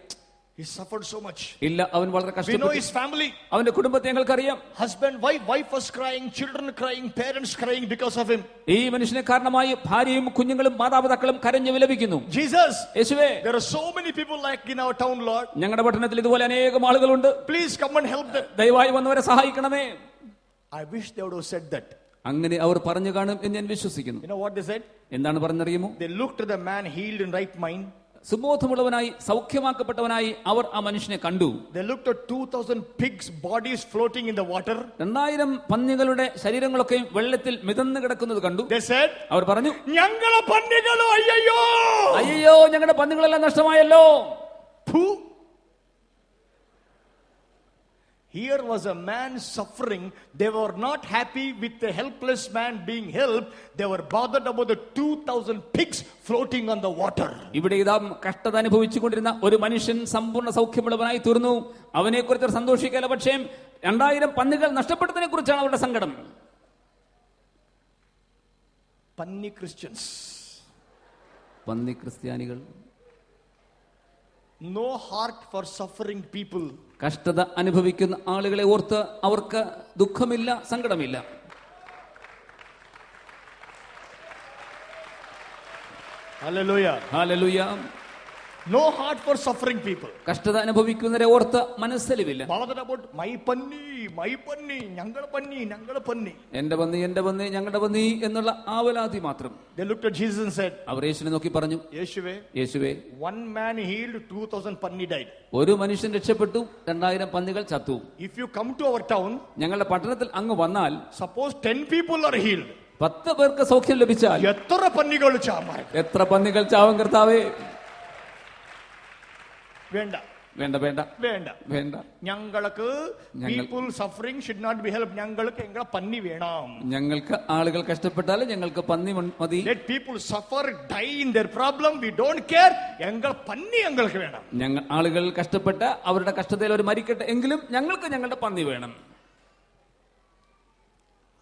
He suffered so much. ഇല്ല, അവൻ വളരെ We know കഷ്ടപ്പെട്ടു. his family. അവന്റെ കുടുംബത്തെ ഞങ്ങൾക്കറിയാം. Husband, wife was crying, children crying, parents crying because of him. ഈ മനുഷ്യനെ കാരണമായി ഭാര്യയും കുഞ്ഞുങ്ങളും മാതാപിതാക്കളും കരഞ്ഞു വിലപിക്കുന്നു. Jesus, യേശുവേ, there are so many people like in our town, Lord. ഞങ്ങളുടെ പട്ടണത്തിൽ ഇതുപോലെ അനേകം ആളുകളുണ്ട്. Please come and help them. ദയവായി വന്നവരെ സഹായിക്കണമേ. I wish they would have said that. അങ്ങനെ അവർ പറഞ്ഞു കാണും എന്ന് ഞാൻ വിശ്വസിക്കുന്നു. You know what they said? എന്താണ് പറഞ്ഞറിയുമോ? They looked at the man healed in right mind. സുബോധമുള്ളവനായി സൗഖ്യമാക്കപ്പെട്ടവനായി അവർ ആ മനുഷ്യനെ കണ്ടു. They looked at 2,000 pigs' bodies floating in the water. 2000 പന്നികളുടെ ശരീരങ്ങളൊക്കെ വെള്ളത്തിൽ മിതന്നു കിടക്കുന്നത് കണ്ടു. They said, അവർ പറഞ്ഞു, ഞങ്ങളെ പന്നികളോ അയ്യോ, അയ്യോ, ഞങ്ങളുടെ പന്നികളെല്ലാം നഷ്ടമായല്ലോ. Pooh. Here was a man suffering. They were not happy with the helpless man being helped. They were bothered about the 2,000 pigs floating on the water. ഇവിടെ ഇതാ കഷ്ടത അനുഭവിച്ചുകൊണ്ടിരുന്ന ഒരു മനുഷ്യൻ സമ്പൂർണ്ണ സൗഖ്യമുള്ളവനായി തീർന്നു. അവനെ കുറിച്ച് സന്തോഷിക്കാല, പക്ഷേ 2000 പന്നികൾ നഷ്ടപ്പെട്ടതിനെ കുറിച്ചാണ് അവരുടെ സങ്കടം. Panni Christians. പന്നി ക്രിസ്ത്യാനികൾ. No heart for suffering people. കഷ്ടത അനുഭവിക്കുന്ന ആളുകളെ ഓർത്ത് അവർക്ക് ദുഃഖമില്ല, സങ്കടമില്ല. Hallelujah. Hallelujah. No heart for suffering people. കഷ്ടത അനുഭവിക്കുന്നവരെ ഓർത്ത് മനസ്സലിവില്ല. Bothered about my panni, ഞങ്ങളുടെ പന്നി. എന്റെ പന്നി, എന്റെ പന്നി, ഞങ്ങളുടെ പന്നി എന്നുള്ള ആവലാതി മാത്രം. They looked at Jesus and said, അവർ യേശുവിനെ നോക്കി പറഞ്ഞു, യേശുവേ, one man healed, 2,000 panni died. ഒരു മനുഷ്യൻ രക്ഷപ്പെട്ടു, 2000 പന്നികൾ ചത്തു. If you come to our town, ഞങ്ങളുടെ പട്ടണത്തിൽ അങ്ങ് വന്നാൽ, suppose 10 people are healed, 10 പേർക്ക് സൗഖ്യം ലഭിച്ചാൽ എത്ര പന്നികൾ ചാവും? എത്ര പന്നികൾ ചാവും കർത്താവേ? വേണ്ട വേണ്ട വേണ്ട വേണ്ട വേണ്ട. ഞങ്ങൾക്ക് people suffering should not be helped. ഞങ്ങൾക്ക് ഞങ്ങളുടെ പന്നി വേണം. ഞങ്ങൾക്ക് ആളുകൾ കഷ്ടപ്പെട്ടാലും ഞങ്ങൾക്ക് പന്നി മതി. Let people suffer, die in their problem. We don't care. ഞങ്ങളുടെ പന്നി ഞങ്ങൾക്ക് വേണം. ഞങ്ങൾ ആളുകൾ കഷ്ടപ്പെട്ട് അവരുടെ കഷ്ടതയിൽ അവർ മരിക്കട്ടെ, എങ്കിലും ഞങ്ങൾക്ക് ഞങ്ങളുടെ പന്നി വേണം.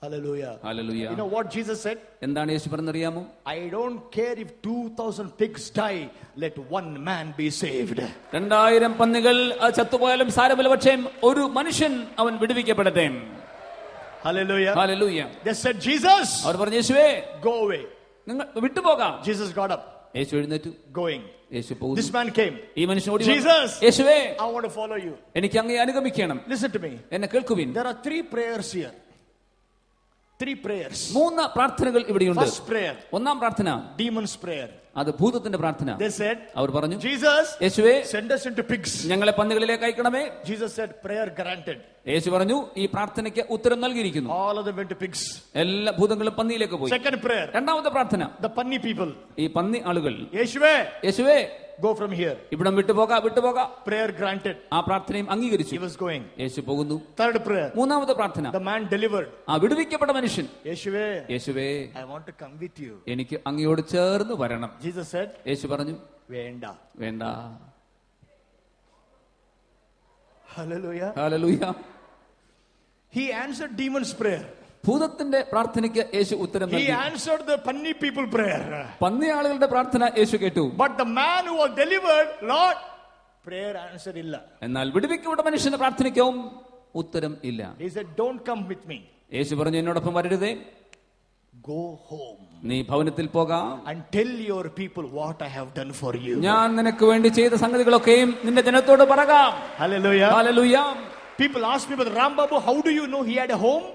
Hallelujah. Hallelujah. You know what Jesus said? എന്താണ് യേശു പറഞ്ഞറിയാമോ? I don't care if 2,000 pigs die, let one man be saved. 2000 പന്നികൾ ചത്തുപോയാലും സാരമില്ല, പക്ഷേ ഒരു മനുഷ്യൻ അവൻ വിടുവിക്കപ്പെടട്ടെ. Hallelujah. Hallelujah. They said, Jesus, അവർ പറഞ്ഞു, യേശുവേ, go away. നിങ്ങൾ വിട്ടുപോകാം. Jesus got up. യേശു എഴുന്നേറ്റു. Going. യേശു പോകുന്നു. This man came. ഈ മനുഷ്യൻ ഓടി, Jesus, യേശുവേ, I want to follow you. എനിക്ക് അങ്ങയെ അനുഗമിക്കണം. Listen to me. എന്നെ കേൾക്കുവിൻ. There are 3 prayers here. 3 prayers. 3 പ്രാർത്ഥനകൾ ഇവിടെയുണ്ട്. First prayer. ഒന്നാം പ്രാർത്ഥന Demon's prayer. അത് ഭൂതത്തിന്റെ പ്രാർത്ഥന. They said, അവർ പറഞ്ഞു, Jesus, യേശുവേ, send us into pigs. ഞങ്ങളെ പന്നികളിലേക്ക് അയക്കണമേ. Jesus said, prayer granted. യേശു പറഞ്ഞു, ഈ പ്രാർത്ഥനയ്ക്ക് ഉത്തരം നൽകിയിരിക്കുന്നു. All of them went to pigs. എല്ലാ ഭൂതങ്ങളും പന്നിയിലേക്ക് പോയി. Second prayer. രണ്ടാമത്തെ പ്രാർത്ഥന, The panni people. ഈ പന്നി ആളുകൾ, യേശുവേ, യേശുവേ, Go from here. ഇവിടം വിട്ടുപോക. Prayer granted. ആ പ്രാർത്ഥനയും അംഗീകരിച്ചു. He was going. യേശു പോകുന്നു. Third prayer. മൂന്നാമത്തെ പ്രാർത്ഥന. The man delivered. ആ വിടുവിക്കപ്പെട്ട മനുഷ്യൻ, യേശുവേ, I want to come with you. എനിക്ക് അങ്ങയോട് ചേർന്ന് വരണം. Jesus said, യേശു പറഞ്ഞു, വേണ്ട. Hallelujah. Hallelujah. He answered demon's prayer. ഭൂതത്തിന്റെ പ്രാർത്ഥനയ്ക്ക് യേശു ഉത്തരം He നൽകി. answered the Panni people prayer. പന്നി ആളുകളുടെ പ്രാർത്ഥന യേശു കേട്ടു. But the man who was delivered, Lord, prayer answer illa. എന്നാൽ വിടുവിക്കപ്പെട്ട മനുഷ്യന്റെ പ്രാർത്ഥനയ്ക്കും ഉത്തരം ഇല്ല. He said, don't come with me. യേശു പറഞ്ഞു, എന്നോടൊപ്പം വരരുതേ, Go home നീ ഭവനത്തിൽ പോകാം, and tell your people what I have done for you. ഞാൻ നിനക്ക് വേണ്ടി ചെയ്ത സംഗതികളൊക്കെയും നിന്റെ ജനത്തോട് പറയാം. Hallelujah. Hallelujah. People ask me, but Rambabu, how do you know he had a home?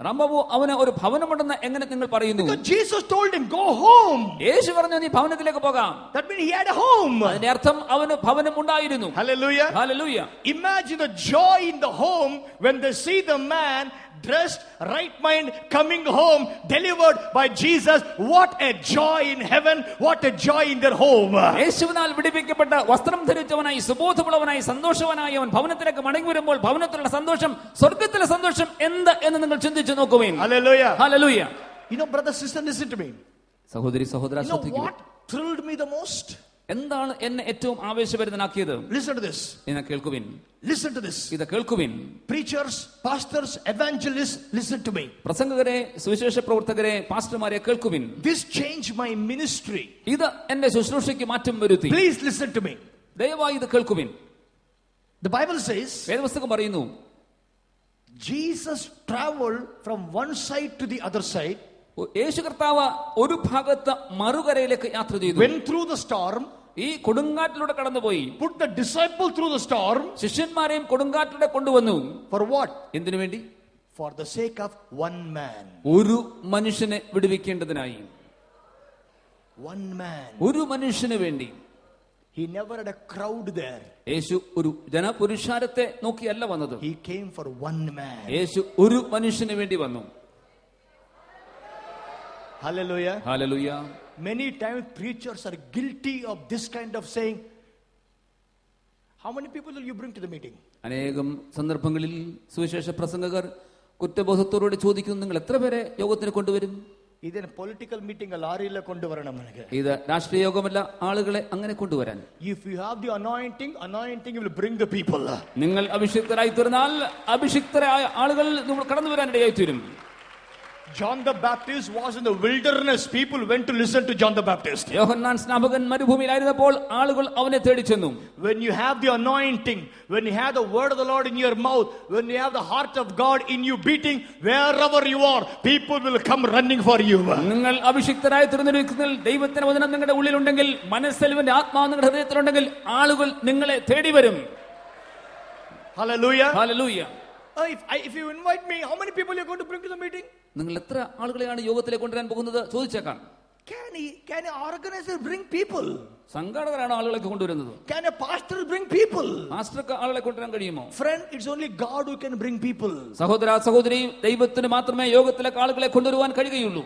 റംബാബു, അവന് ഒരു ഭവനമുണ്ടെന്ന് എങ്ങനെ നിങ്ങൾ പറയുന്നു? Because Jesus told him, go home. യേശു പറഞ്ഞു, നീ ഭവനത്തിലേക്ക് പോകാം. That means he had a home. അതിന്റെ അർത്ഥം അവന് ഭവനം ഉണ്ടായിരുന്നു. Hallelujah. Hallelujah. Imagine the joy in the home when they see the man dressed, right mind, coming home, delivered by Jesus. What a joy in heaven. What a joy in their home. യേശുവിനാൽ വിടുവിക്കപ്പെട്ട വസ്ത്രം ധരിച്ചവനായി സുബോധമുള്ളവനായി സന്തോഷവാനായി അവൻ ഭവനത്തിലേക്ക് മടങ്ങി വരുമ്പോൾ ഭവനത്തിലുള്ള സന്തോഷം, സ്വർഗത്തിലെ സന്തോഷം എന്ത് എന്ന് നിങ്ങൾ ചിന്തിച്ചു നോക്കുവേൻ. Hallelujah. Hallelujah. You know, brother, sister, listen to me. സഹോദരി സഹോദര, You know ശ്രദ്ധിക്കൂ. what thrilled me the most? എന്താണ് എന്നെ ഏറ്റവും ആവേശഭരിതനാക്കിയത്? Listen to this. ഇന്ന് കേൾക്കുവിൻ. Listen to this. ഇത് കേൾക്കുവിൻ. Preachers, pastors, evangelists, listen to me. പ്രസംഗകരെ, സുവിശേഷ പ്രവർത്തകരെ, പാസ്റ്റർമാരെ കേൾക്കുവിൻ. This changed my ministry. ഇത് എന്റെ ശുശ്രൂഷയ്ക്ക് മാറ്റം വരുത്തി. Please listen to me. ദയവായി ഇത് കേൾക്കുവിൻ. The Bible says വേദപുസ്തകം പറയുന്നു, Jesus traveled from one side to the other side. യേശു കർത്താവ് ഒരു ഭാഗത്ത് മറുകരയിലേക്ക് യാത്ര ചെയ്തു. Went through the storm. ഈ കൊടുങ്കാറ്റിലൂടെ കടന്നുപോയി. Put the disciple through the storm. ശിഷ്യന്മാരെയും കൊടുങ്കാറ്റിലൂടെ കൊണ്ടുവന്നു. For what? എന്തിനു വേണ്ടി? For the sake of one man. ഒരു മനുഷ്യനെ വിടുവിക്കേണ്ടതിനായി. One man. ഒരു മനുഷ്യന് വേണ്ടി. He never had a crowd there. യേശു ഒരു ജനപുരുഷാരത്തെ നോക്കിയല്ല വന്നത്. He came for one man. യേശു ഒരു മനുഷ്യന് വേണ്ടി വന്നു. Hallelujah. Hallelujah. Many times preachers are guilty of this kind of saying, how many people will you bring to the meeting? അനേകം സന്ദർഭങ്ങളിൽ സുവിശേഷ പ്രസംഗകർ കുറ്റബോധത്തോടെ ചോദിക്കുന്നു, നിങ്ങൾ എത്ര പേരെ യോഗത്തിന് കൊണ്ടുവരും? ഇതിന് പൊളിറ്റിക്കൽ മീറ്റിംഗ് ലാറിയിലെ കൊണ്ടുവരണം. ഇത് രാഷ്ട്രീയ യോഗമല്ല, ആളുകളെ അങ്ങനെ കൊണ്ടുവരാൻ. If you have the anointing will bring the people. നിങ്ങൾ അഭിഷിക്തരായി തീർന്നാൽ അഭിഷിക്തരായ ആളുകൾ നിങ്ങൾ കടന്നു വരാനിടയായി തീരും. John the Baptist was in the wilderness. People went to listen to John the Baptist. യോഹന്നാൻ സ്നാപകൻ മരുഭൂമിയിലായിരുന്നപ്പോൾ ആളുകൾ അവനെ തേടി ചെന്നു. When you have the anointing, when you have the word of the Lord in your mouth, when you have the heart of God in you beating, wherever you are, people will come running for you. നിങ്ങൾ അഭിഷിക്തരായി തീർന്നിരിക്കുന്നതിൽ ദൈവത്തിന്റെ വചനം നിങ്ങളുടെ ഉള്ളിലുണ്ടെങ്കിൽ, മനസ്സലിവിന്റെ ആത്മാവ് നിങ്ങളുടെ ഹൃദയത്തിലുണ്ടെങ്കിൽ ആളുകൾ നിങ്ങളെ തേടി വരും. Hallelujah. Hallelujah. If you invite me, how many people are you going to bring to the meeting? നിങ്ങൾ എത്ര ആളുകളെയാണ് യോഗത്തിലേക്ക് കൊണ്ടുവരാൻ പോകുന്നത് ചോദിച്ചേക്കാം. Can an organizer bring people? സംഘാടകരാണ് ആളുകളെ കൊണ്ടുവരുന്നത്. Can a pastor bring people? മാസ്റ്റർക്ക് ആളുകളെ കൊണ്ടുവരാൻ കഴിയുമോ? Friend, it's only God who can bring people. സഹോദര സഹോദരി, ദൈവത്തിന് മാത്രമേ യോഗത്തിലേക്ക് ആളുകളെ കൊണ്ടുവരുവാൻ കഴിയുകയുള്ളൂ.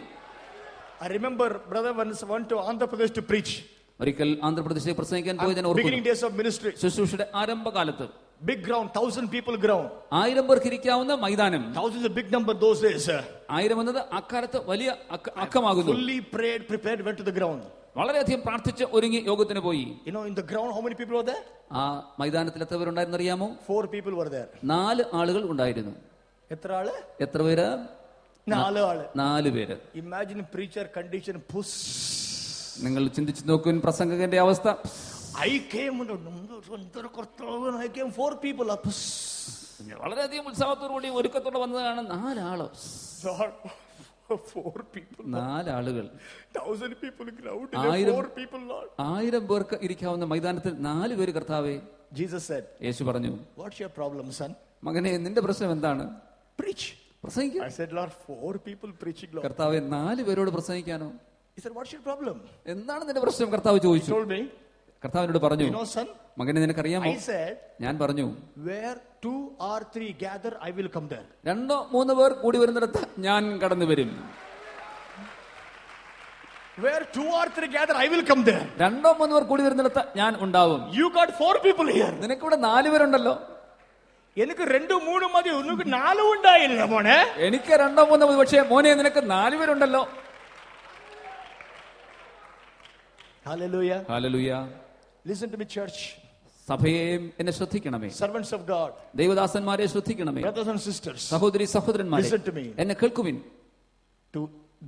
I remember brother once went to Andhra Pradesh to preach. ഒരിക്കൽ ആന്ധ്രാപ്രദേശിലേക്ക് പ്രസംഗിക്കാൻ പോയതിനെ ഓർക്കുന്നു. Beginning days of ministry. ശുശ്രൂഷയുടെ ആരംഭകാലത്ത് Big ground, 1000 people ground. 1000 പേർക്ക് ഇരിക്കാവുന്ന മൈതാനം. 1000 is a big number those days. 1000 എന്നത് അക്കാലത്ത് വലിയ അക്കമാകുന്നു. Fully prayed, prepared, went to the ground. വളരെയധികം പ്രാർത്ഥിച്ച് ഒരുങ്ങി യോഗത്തിന് പോയി. You know, in the ground, how many people were there? ആ മൈതാനത്തിൽ എത്ര പേരുണ്ടായിരുന്നു അറിയാമോ? 4 people were there. 4 ആളുകൾ ഉണ്ടായിരുന്നു. എത്ര ആള്? എത്ര പേര്? 4 ആള്. 4 പേര്. Imagine preacher condition. Puss. നിങ്ങൾ ചിന്തിച്ചു നോക്കൂ പ്രസംഗകന്റെ അവസ്ഥ. I came 4 people. വളരെയധികം ഉത്സാഹത്തോടുകൂടി ഒരുക്കത്തോടെ വന്നതാണ് 4 ആള്. 4 people. 4 ആളുകൾ. 1000 people ground. 4 people Lord. 1000 പേർക്ക് ഇരിക്കാവുന്ന മൈതാനത്തിൽ 4 പേര് കർത്താവേ. Jesus said. യേശു പറഞ്ഞു, What's your problem, son? മകനെ, നിന്റെ പ്രശ്നം എന്താണ്? Preach. പ്രസംഗിക്കുക. I said, Lord, 4 people preaching, Lord. കർത്താവേ, 4 പേരോട് പ്രസംഗിക്കാനോ? He said, what's your problem? എന്താണ് നിന്റെ പ്രശ്നം? കർത്താവ് He ചോദിച്ചു. told me. കർത്താവിനോട് പറഞ്ഞു, You know, son, മകനെ, നിനക്കറിയാമോ? I said, ഞാൻ പറഞ്ഞു, where 2 or 3 gather, I will come there. 2 3 പേർ കൂടി വരുന്നിടത്ത് ഞാൻ കടന്നു വരും. Where 2 or 3 gather, I will come there. 2 or 3 പേർ കൂടി വരുന്നിടത്ത് ഞാൻ ഉണ്ടാവും. You got 4 people here. നിനക്കിവിടെ 4 പേരുണ്ടല്ലോ. എനിക്ക് 2 3 മതി, ഉനക്ക് 4 ഉണ്ടായില്ല മോനെ. എനിക്ക് 2 3 മതി, പക്ഷേ മോനെ നിനക്ക് 4 പേരുണ്ടല്ലോ. Hallelujah. Hallelujah. Listen to me, church. സഭയെ എന്നെ ശ്രദ്ധിക്കണമേ. Servants of God. ദൈവദാസന്മാരെ ശ്രദ്ധിക്കണമേ. Brothers and sisters. സഹോദരി സഹോദരന്മാരെ, listen to me. എന്നെ കേൾക്കുവിൻ. To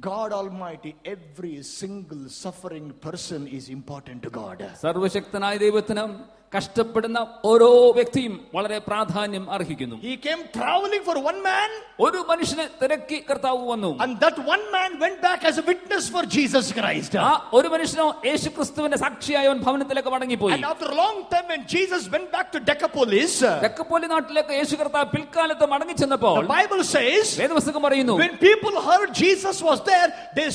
God Almighty, every single suffering person is important to God. സർവശക്തനായ ദൈവത്തിന് കഷ്ടപ്പെടുന്ന ഓരോ വ്യക്തിയും വളരെ പ്രാധാന്യം അർഹിക്കുന്നു. He came traveling for one man. ഒരു മനുഷ്യനെ തിരക്കി കർത്താവ് വന്നു. And that one man went back as a witness for Jesus Christ. ആ ഒരു മനുഷ്യനോ യേശുക്രിസ്തുവിന്റെ സാക്ഷിയായി അവൻ ഭവനത്തിലേക്ക് മടങ്ങിപ്പോയി. And after a long time when Jesus went back to Decapolis, ഡെക്കപ്പോലി നാട്ടിലേക്ക് യേശു കർത്താവ് പിൽക്കാലത്ത് മടങ്ങി ചെന്നപ്പോൾ the Bible says, വേദപുസ്തകം പറയുന്നു, when people heard Jesus was there, they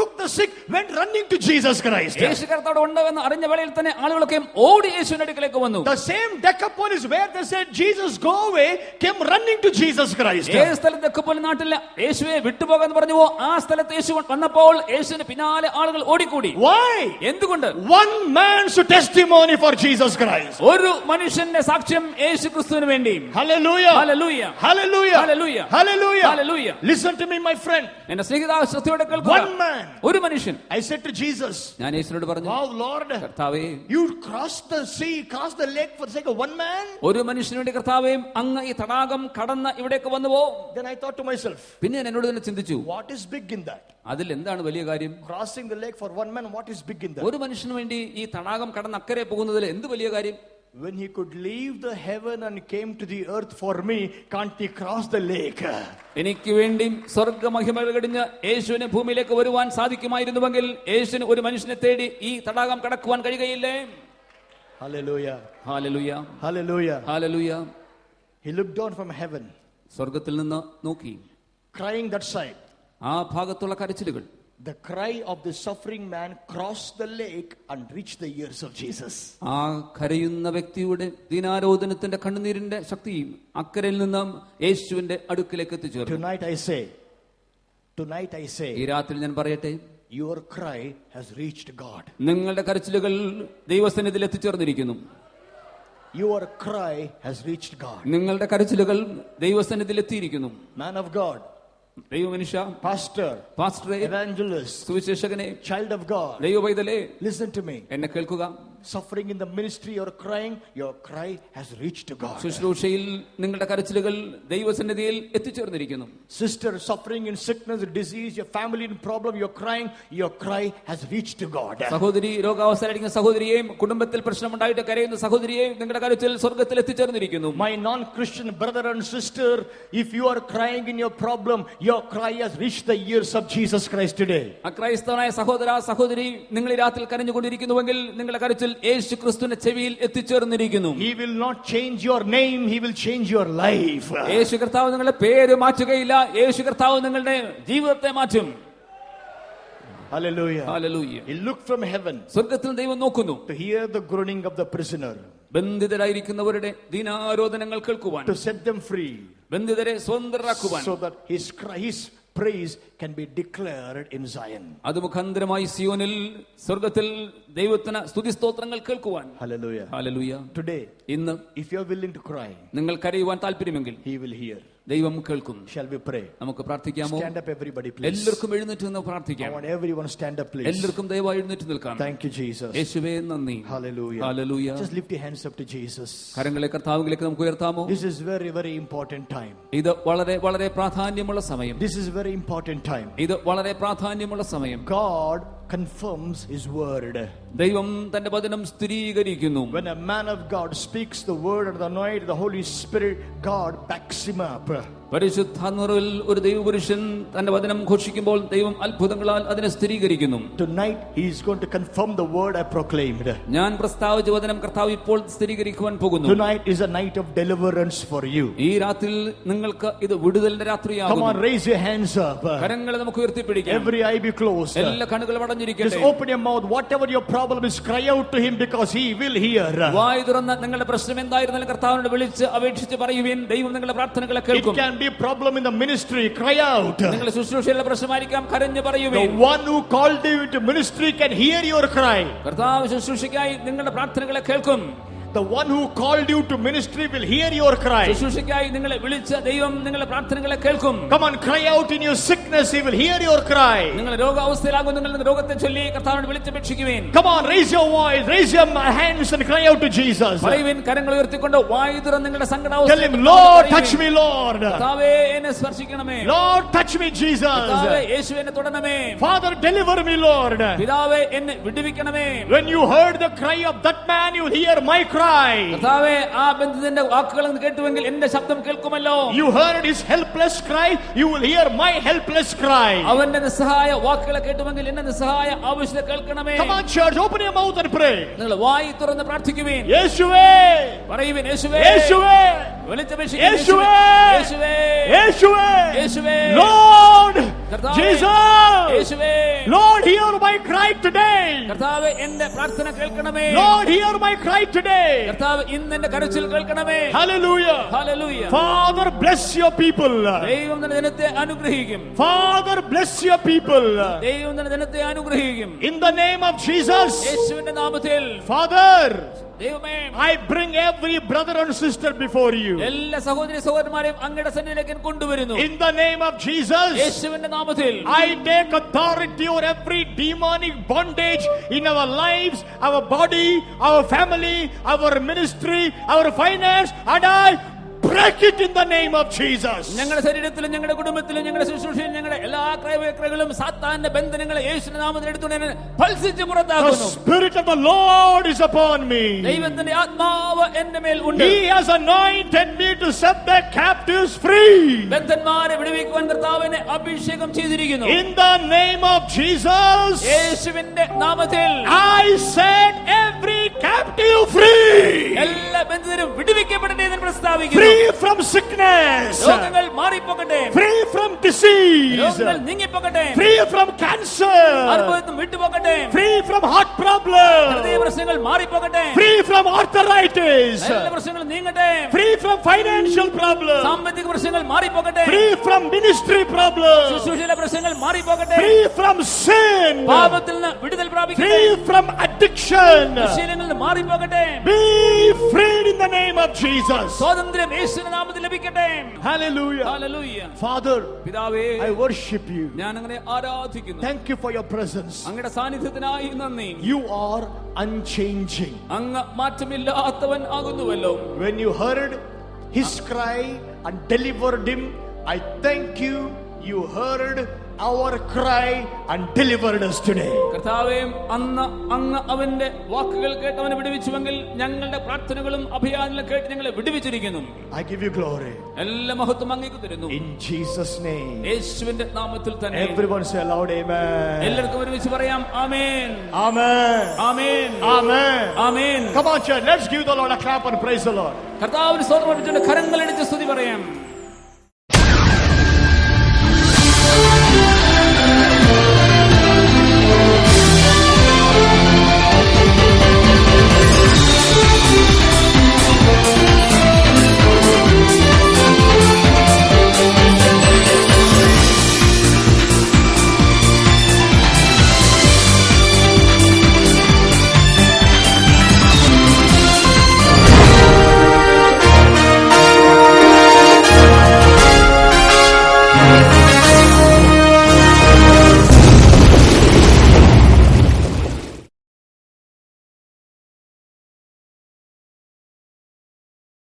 took the sick, went running to Jesus Christ. യേശു കർത്താവ് ഉണ്ട് എന്ന് അറിഞ്ഞ വേളയിൽ തന്നെ ആളുകളൊക്കെ ഓടി യേശുവിന്റെ അടുക്കലേക്ക് വന്നു. The same Decapolis where they said Jesus go away came running to Jesus Christ. ഏത് സ്ഥലത്ത് ഡെക്കപ്പോലി നാട്ടിൽ യേശുവെ വിട്ടുപോകാൻ പറഞ്ഞുവോ ആ സ്ഥലത്ത് യേശു വന്നപ്പോൾ യേശുവിന് പിന്നാലെ ആളുകൾ ഓടിക്കൂടി. Why? എന്തുകൊണ്ട്? One man's testimony for Jesus Christ. ഒരു മനുഷ്യന്റെ സാക്ഷ്യം യേശുക്രിസ്തുവിന് വേണ്ടി. Hallelujah. Hallelujah. Hallelujah. Hallelujah. Hallelujah. Hallelujah. Listen to me, my friend. എന്റെ സ്നേഹിതാ ശ്രദ്ധയോടെ കേൾക്കുക. One man. ഒരു മനുഷ്യൻ. I said to Jesus, ഞാൻ യേശുവിനോട് പറഞ്ഞു, wow Lord, കർത്താവേ, you crossed the sea, crossed the lake for the sake of one man. ഒരു മനുഷ്യന് വേണ്ടി കർത്താവേ അങ്ങ് ഈ തടാകം കടന്ന് ഇവിടേക്ക് വന്നുവോ? Then I thought to myself, പിന്നെ ഞാൻ എന്നോട് തന്നെ ചിന്തിച്ചു, what is big in that? അതിൽ എന്താണ് വലിയ കാര്യം? Crossing the lake for one man, what is big in that? ഒരു മനുഷ്യന് വേണ്ടി ഈ തടാകം കടന്ന് അക്കരെ പോകുന്നതിൽ എന്ത് വലിയ കാര്യം? When he could leave the heaven and came to the earth for me, can't he cross the lake? എനിക്ക് വേണ്ടി സ്വർഗ്ഗമഹിമകൾ കടിഞ്ഞ് യേശുവിനെ ഭൂമിയിലേക്ക് വരുവാൻ സാധിക്കുമായിരുന്നുവെങ്കിൽ യേശുവിന് ഒരു മനുഷ്യനെ തേടി ഈ തടാകം കടക്കുവാൻ കഴിയുകയില്ലേ? Hallelujah. Hallelujah. Hallelujah. Hallelujah. He looked down from heaven, സ്വർഗ്ഗത്തിൽ നിന്ന് നോക്കി crying that side. ആ ഭാഗത്തുള്ള കരച്ചിലുകൾ. The cry of the suffering man crossed the lake and reached the ears of Jesus. ആ കരയുന്ന വ്യക്തിയുടെ ദീനാരോധനത്തിന്റെ കണ്ണുനീരിന്റെ ശക്തിയും അക്കരയിൽ നിന്നും യേശുവിന്റെ അടുക്കിലേക്ക് എത്തിച്ചേർന്നു. Tonight I say, ഈ രാത്രി ഞാൻ പറയട്ടെ, your cry has reached God. നിങ്ങളുടെ കരച്ചിലുകൾ ദൈവസന്നിധിയിൽ എത്തിച്ചേർന്നിരിക്കുന്നു. Your cry has reached God. നിങ്ങളുടെ കരച്ചിലുകൾ ദൈവസന്നിധിയിൽ എത്തിയിരിക്കുന്നു. Man of God, ദൈവമനുഷ്യ, pastor, evangelist, സുവിശേഷകനെ, child of God, ദൈവപൈതലേ, listen to me. എന്നെ കേൾക്കുക. Suffering in the ministry, you're crying, your cry has reached to God. ശുശ്രൂഷയിൽ നിങ്ങളുടെ കരച്ചിലുകൾ ദൈവസന്നിധിയിൽ എത്തിച്ചേർന്നിരിക്കുന്നു. Sister suffering in sickness, disease, your family in problem, you're crying, your cry has reached to God. സഹോദരി രോഗാവസ്ഥയിലിരിക്കുന്ന സഹോദരിയെയും കുടുംബത്തിൽ പ്രശ്നമുണ്ടായിട്ട് കരയുന്ന സഹോദരിയെയും നിങ്ങളുടെ കരച്ചിൽ സ്വർഗ്ഗത്തിൽ എത്തിച്ചേർന്നിരിക്കുന്നു. My non-Christian brother and sister, if you are crying in your problem, your cry has reached the ears of Jesus Christ today. അക്രൈസ്തവനായ സഹോദര സഹോദരി, നിങ്ങൾ ഈ രാത്രിയിൽ കരഞ്ഞുകൊണ്ടിരിക്കുന്നുവെങ്കിൽ നിങ്ങളുടെ കരച്ചിൽ യേശു ക്രിസ്തുവിന്റെ ചെവിയിൽ എത്തിച്ചേർന്നിരിക്കുന്നു. He will not change your name, he will change your life. യേശു കർത്താവ് നിങ്ങളുടെ പേര് മാറ്റുകയില്ല, യേശു കർത്താവ് നിങ്ങളുടെ ജീവിതത്തെ മാറ്റും. Hallelujah. Hallelujah. He looked from heaven സ്വർഗ്ഗത്തിൽ ദൈവം നോക്കുന്നു to hear the groaning of the prisoner, ബന്ധിതരായിരിക്കുന്നവരുടെ ദീനാരോധനങ്ങൾ കേൾക്കുവാൻ, to set them free, ബന്ധിതരെ സ്വതന്ത്രരാക്കുവാൻ, so that his praise can be declared in Zion. അത് മുഖാന്തരമായി സിയോനിൽ സ്വർഗ്ഗത്തിൽ ദൈവത്തിന് സ്തുതി സ്തോത്രങ്ങൾ കേൾക്കുവാൻ. Hallelujah. Hallelujah. Today, ഇന്ന് if you are willing to cry, നിങ്ങൾ കരയുവാൻ താല്പര്യമെങ്കിൽ he will hear. ദൈവം കേൾക്കും. Shall we pray? നമുക്ക് പ്രാർത്ഥിക്കാമോ? Stand up everybody, please. എല്ലാവർക്കും എഴുന്നേറ്റ് നിന്ന് I പ്രാർത്ഥിക്കാം. want everyone to stand up, please. എല്ലാവർക്കും ദയവായി എഴുന്നേറ്റ് നിൽക്കാം. Thank you, Jesus. യേശുവേ നന്ദി. Hallelujah. Hallelujah. Just lift your hands up to Jesus. കരങ്ങളെ കർത്താവിലേക്ക് നമുക്ക് ഉയർത്താമോ? This is very, very important time. ഇത് വളരെ വളരെ പ്രാധാന്യമുള്ള സമയം. This is very important time. ഇത് വളരെ പ്രാധാന്യമുള്ള സമയം. God confirms his word. ദൈവം തന്റെ വചനം സ്ഥിരീകരിക്കുന്നു. When a man of God speaks the word and the anointing, the Holy Spirit, God backs him up. പരിശുദ്ധാത്മാവിൽ ഒരു ദൈവപുരുഷൻ തന്റെ വചനം ഘോഷിക്കുമ്പോൾ ദൈവം അത്ഭുതങ്ങളാൽ അതിനെ സ്ഥിരീകരിക്കുന്നു. Tonight he is going to confirm the word I proclaimed. ഞാൻ പ്രസ്താവിച്ച വചനം കർത്താവ് ഇപ്പോൾ സ്ഥിരീകരിക്കുവാൻ പോകുന്നു. Tonight is a night of deliverance for you. ഈ രാത്രിയിൽ നിങ്ങൾക്ക് ഇത് വിടുതലിന്റെ Come രാത്രിയാകുന്നു. on, raise your hands up. കരങ്ങളെ നമുക്ക് ഉയർത്തിപ്പിടിക്കാം. Every eye be closed. എല്ലാ കണ്ണുകളും അടഞ്ഞിരിക്കട്ടെ. Just open your mouth. Whatever your problem is, cry out to him because he will hear. വായ് തുറന്ന് നിങ്ങളുടെ പ്രശ്നം എന്തായിരുന്നാലും കർത്താവിനോട് വിളിച്ച് അപേക്ഷിച്ച് പറയുവിൻ, ദൈവം നിങ്ങളുടെ പ്രാർത്ഥനകളെ It കേൾക്കും. can be a problem in the ministry, cry out. നിങ്ങളുടെ ശുശ്രൂഷയിലെ പ്രശ്നമായിരിക്കാം, കരഞ്ഞു The പറയുവിൻ. one who called you into ministry can hear your cry. കർത്താവ് ശുശ്രൂഷയ്ക്കായി നിങ്ങളുടെ പ്രാർത്ഥനകളെ കേൾക്കും. The one who called you to ministry will hear your cry. ശുശ്രൂഷയ്ക്കായി നിങ്ങളെ വിളിച്ച ദൈവം നിങ്ങളുടെ പ്രാർത്ഥനകളെ കേൾക്കും. Come on, cry out in your sickness, he will hear your cry. നിങ്ങൾ രോഗാവസ്ഥയിലാകും, നിങ്ങൾ രോഗത്തെ ചൊല്ലി കർത്താവിനോട് വിളിച്ചപേക്ഷിക്കുവിൻ. Come on, raise your voice, raise your hands and cry out to Jesus. പറയുവിൻ, കരങ്ങൾ ഉയർത്തിക്കൊണ്ട് വായ് തുറന്ന് നിങ്ങളുടെ സങ്കടാവസ്ഥ. Tell him, Lord, touch me, Lord. കർത്താവേ എന്നെ സ്പർശിക്കണമേ. Lord, touch me, Jesus. കർത്താവേ യേശുവേ എന്നെ തൊടണമേ. Father, deliver me, Lord. പിതാവേ എന്നെ വിടുവിക്കണമേ. When you heard the cry of that man, you will hear my cry. കർത്താവേ ആ ബന്ധുവിന്റെ വാക്കുകൾ കേട്ടുവെങ്കിൽ എന്റെ ശബ്ദം കേൾക്കുമല്ലോ. You heard his helpless cry, you will hear my helpless cry. അവന്റെ നിസ്സഹായ വാക്കുകളെ കേട്ടുവെങ്കിൽ എന്റെ നിസ്സഹായ ആവശ്യത്തെ കേൾക്കണമേ. Come on, church, open your mouth and pray. നിങ്ങൾ വായി തുറന്ന് പ്രാർത്ഥിക്കുവിൻ. യേശുവേ, പറയുവിൻ, യേശുവേ, യേശുവേ, വിളിച്ചപേക്ഷിക്കുവിൻ. യേശുവേ, യേശുവേ, യേശുവേ, യേശുവേ, Lord, കർത്താവേ, Jesus, യേശുവേ, Lord, hear my cry today. കർത്താവേ എന്റെ പ്രാർത്ഥന കേൾക്കണമേ. Lord, hear my cry today. കർത്താവ് ഇന്ന് എന്റെ കരച്ചിൽ കേൾക്കണമേ. Hallelujah. Hallelujah. Father, bless your people. ദൈവം നിന്റെ ജനത്തെ അനുഗ്രഹിക്കും. Father, bless your people. ദൈവം നിന്റെ ജനത്തെ അനുഗ്രഹിക്കും. In the name of Jesus. യേശുവിന്റെ നാമത്തിൽ. Father, ദൈവമേ, I bring every brother and sister before you. എല്ലാ സഹോദരി സഹോദരന്മാരെയും അങ്ങയുടെ സന്നിധിയിലേക്ക് ഞാൻ കൊണ്ടുവരുന്നു. In the name of Jesus, യേശുവിന്റെ നാമത്തിൽ I take authority over every demonic bondage in our lives, our body, our family, our ministry, our finance, and I break it in the name of Jesus. ഞങ്ങളുടെ ശരീരത്തിലും ഞങ്ങളുടെ കുടുംബത്തിലും ഞങ്ങളുടെ ശുശ്രൂഷയിലും ഞങ്ങളുടെ എല്ലാ ക്രയവിക്രയങ്ങളും സാത്താന്റെ ബന്ധനങ്ങളെ യേശുവിന്റെ നാമത്തിൽ എടുത്തുകൊണ്ട് ഞാൻ ഭത്സിച്ച് The പുറത്താക്കുന്നു. Spirit of the Lord is upon me. ദൈവത്തിന്റെ ആത്മാവ് എന്റെ മേൽ ഉണ്ട്. He has anointed me to set the captives free. ബദ്ധന്മാരെ വിടുവിക്കുവാൻ കർത്താവിനെ അഭിഷേകം ചെയ്തിരിക്കുന്നു. In the name of Jesus, യേശുവിന്റെ നാമത്തിൽ I set every captive free. എല്ലാ ബന്ധുരും വിടുവിക്കപ്പെടട്ടെ എന്ന് പ്രസ്താവിക്കുന്നു. Free from sickness. രോഗങ്ങൾ മാറിപ്പോകട്ടെ. Free from disease. രോഗങ്ങൾ നീങ്ങിപ്പോകട്ടെ. Free from cancer. അർബുദം വിട്ടുപോകട്ടെ. Free from heart problems. ഹൃദയ പ്രശ്നങ്ങൾ മാറിപ്പോകട്ടെ. Free from arthritis. എല്ലാ പ്രശ്നങ്ങളും നീങ്ങട്ടെ. Free from financial problems. സാമ്പത്തിക പ്രശ്നങ്ങൾ മാറിപ്പോകട്ടെ. Free from ministry problems. ശുശ്രൂഷയിലെ പ്രശ്നങ്ങൾ മാറിപ്പോകട്ടെ. Free from sin. പാപത്തിൽ നിന്ന് വിടുതൽ പ്രാപിക്കട്ടെ. Free from addiction. ദുശ്ശീലങ്ങളിൽ നിന്ന് മാറിപ്പോകട്ടെ. Be freed in the name of Jesus. സ്വാതന്ത്ര്യം യേശുവിന്റെ നാമത്തിൽ ലഭിക്കട്ടെ. Hallelujah. ഹല്ലേലൂയ. Father, പിതാവേ, I worship you. ഞാൻ അങ്ങനെ ആരാധിക്കുന്നു. Thank you for your presence. അങ്ങയുടെ സാന്നിധ്യത്തിനായി നന്ദി. You are unchanging. അങ്ങ് മാറ്റമില്ലാത്തവൻ ആകുന്നുവല്ലോ. When you heard his cry and delivered him, I thank you. You heard our cry and delivered us today. കർത്താവേ, അന്ന് അങ്ങ് അവന്റെ വാക്കുകൾ കേട്ട് അവനെ വിടുവിച്ചുവെങ്കിൽ ഞങ്ങളുടെ പ്രാർത്ഥനകളും അഭയാജ്ഞകളും കേട്ട് ഞങ്ങളെ വിടുവിച്ചിരിക്കുന്നു. I give you glory. എല്ലാ മഹത്വം അങ്ങേക്ക് തരുന്നു. In Jesus' name. യേശുവിന്റെ നാമത്തിൽ തന്നെ. Everyone say aloud, amen. എല്ലാവർക്കും ഒരുമിച്ച് പറയാം ആമേൻ. Amen. Amen. Amen. Amen. Come on, church. Let's give the Lord a clap and praise the Lord. കർത്താവിന് സ്തോത്രം അർപ്പിച്ചുകൊണ്ട് കരങ്ങളടിച്ച് സ്തുതി പറയാം.